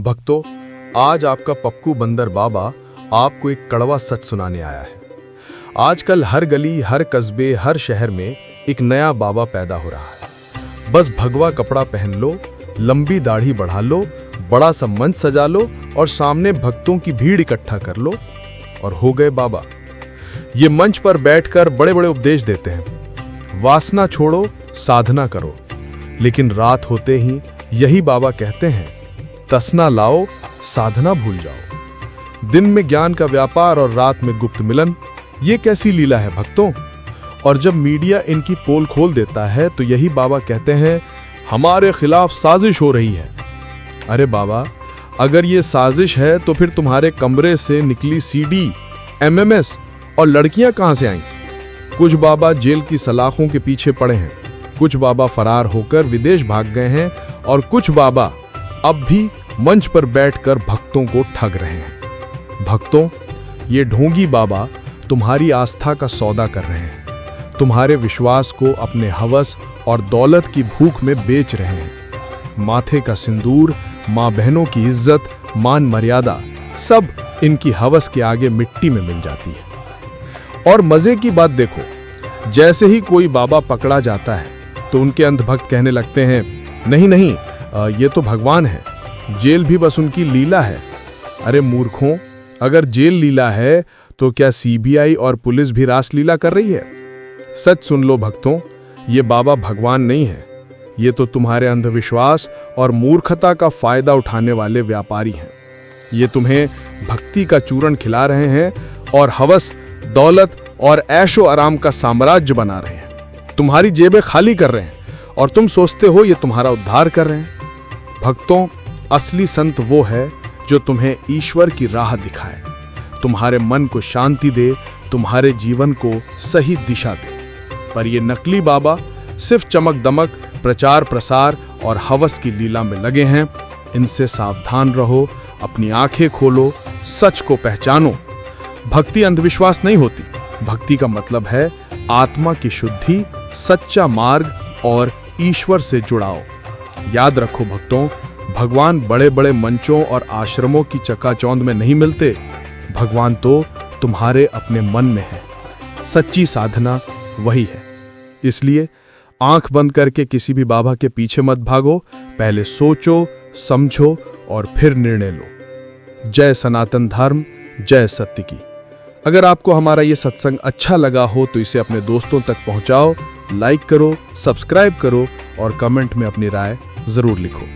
भक्तों, आज आपका पप्पू बंदर बाबा आपको एक कड़वा सच सुनाने आया है। आजकल हर गली, हर कस्बे, हर शहर में एक नया बाबा पैदा हो रहा है। बस भगवा कपड़ा पहन लो, लंबी दाढ़ी बढ़ा लो, बड़ा सा मंच सजा लो और सामने भक्तों की भीड़ इकट्ठा कर लो और हो गए बाबा। ये मंच पर बैठकर बड़े बड़े उपदेश देते हैं, वासना छोड़ो, साधना करो। लेकिन रात होते ही यही बाबा कहते हैं, तसना लाओ, साधना भूल जाओ। दिन में ज्ञान का व्यापार और रात में गुप्त मिलन, ये कैसी लीला है भक्तों। और जब मीडिया इनकी पोल खोल देता है तो यही बाबा कहते हैं, हमारे खिलाफ साजिश हो रही है। अरे बाबा, अगर ये साजिश है तो फिर तुम्हारे कमरे से निकली सीडी, एमएमएस और लड़कियां कहां से आईं? कुछ बाबा जेल की सलाखों के पीछे पड़े हैं, कुछ बाबा फरार होकर विदेश भाग गए हैं और कुछ बाबा अब भी मंच पर बैठकर भक्तों को ठग रहे हैं। भक्तों, ये ढोंगी बाबा तुम्हारी आस्था का सौदा कर रहे हैं, तुम्हारे विश्वास को अपने हवस और दौलत की भूख में बेच रहे हैं। माथे का सिंदूर, माँ बहनों की इज्जत, मान मर्यादा, सब इनकी हवस के आगे मिट्टी में मिल जाती है। और मजे की बात देखो, जैसे ही कोई बाबा पकड़ा जाता है तो उनके अंधभक्त कहने लगते हैं, नहीं नहीं, ये तो भगवान है, जेल भी बस उनकी लीला है। अरे मूर्खों, अगर जेल लीला है तो क्या सीबीआई और पुलिस भी रासलीला कर रही है? सच सुन लो भक्तों, ये बाबा भगवान नहीं है, ये तो तुम्हारे अंधविश्वास और मूर्खता का फायदा उठाने वाले व्यापारी हैं। ये तुम्हें भक्ति का चूरण खिला रहे हैं और हवस, दौलत और ऐशो आराम का साम्राज्य बना रहे हैं। तुम्हारी जेबें खाली कर रहे हैं और तुम सोचते हो ये तुम्हारा उद्धार कर रहे हैं। भक्तों, असली संत वो है जो तुम्हें ईश्वर की राह दिखाए, तुम्हारे मन को शांति दे, तुम्हारे जीवन को सही दिशा दे। पर ये नकली बाबा सिर्फ चमक दमक, प्रचार प्रसार और हवस की लीला में लगे हैं। इनसे सावधान रहो, अपनी आंखें खोलो, सच को पहचानो। भक्ति अंधविश्वास नहीं होती, भक्ति का मतलब है आत्मा की शुद्धि, सच्चा मार्ग और ईश्वर से जुड़ाओ। याद रखो भक्तों, भगवान बड़े बड़े मंचों और आश्रमों की चकाचौंध में नहीं मिलते, भगवान तो तुम्हारे अपने मन में है। सच्ची साधना वही है। इसलिए आंख बंद करके किसी भी बाबा के पीछे मत भागो, पहले सोचो, समझो और फिर निर्णय लो। जय सनातन धर्म, जय सत्य की। अगर आपको हमारा ये सत्संग अच्छा लगा हो तो इसे अपने दोस्तों तक पहुंचाओ, लाइक करो, सब्सक्राइब करो और कमेंट में अपनी राय जरूर लिखो।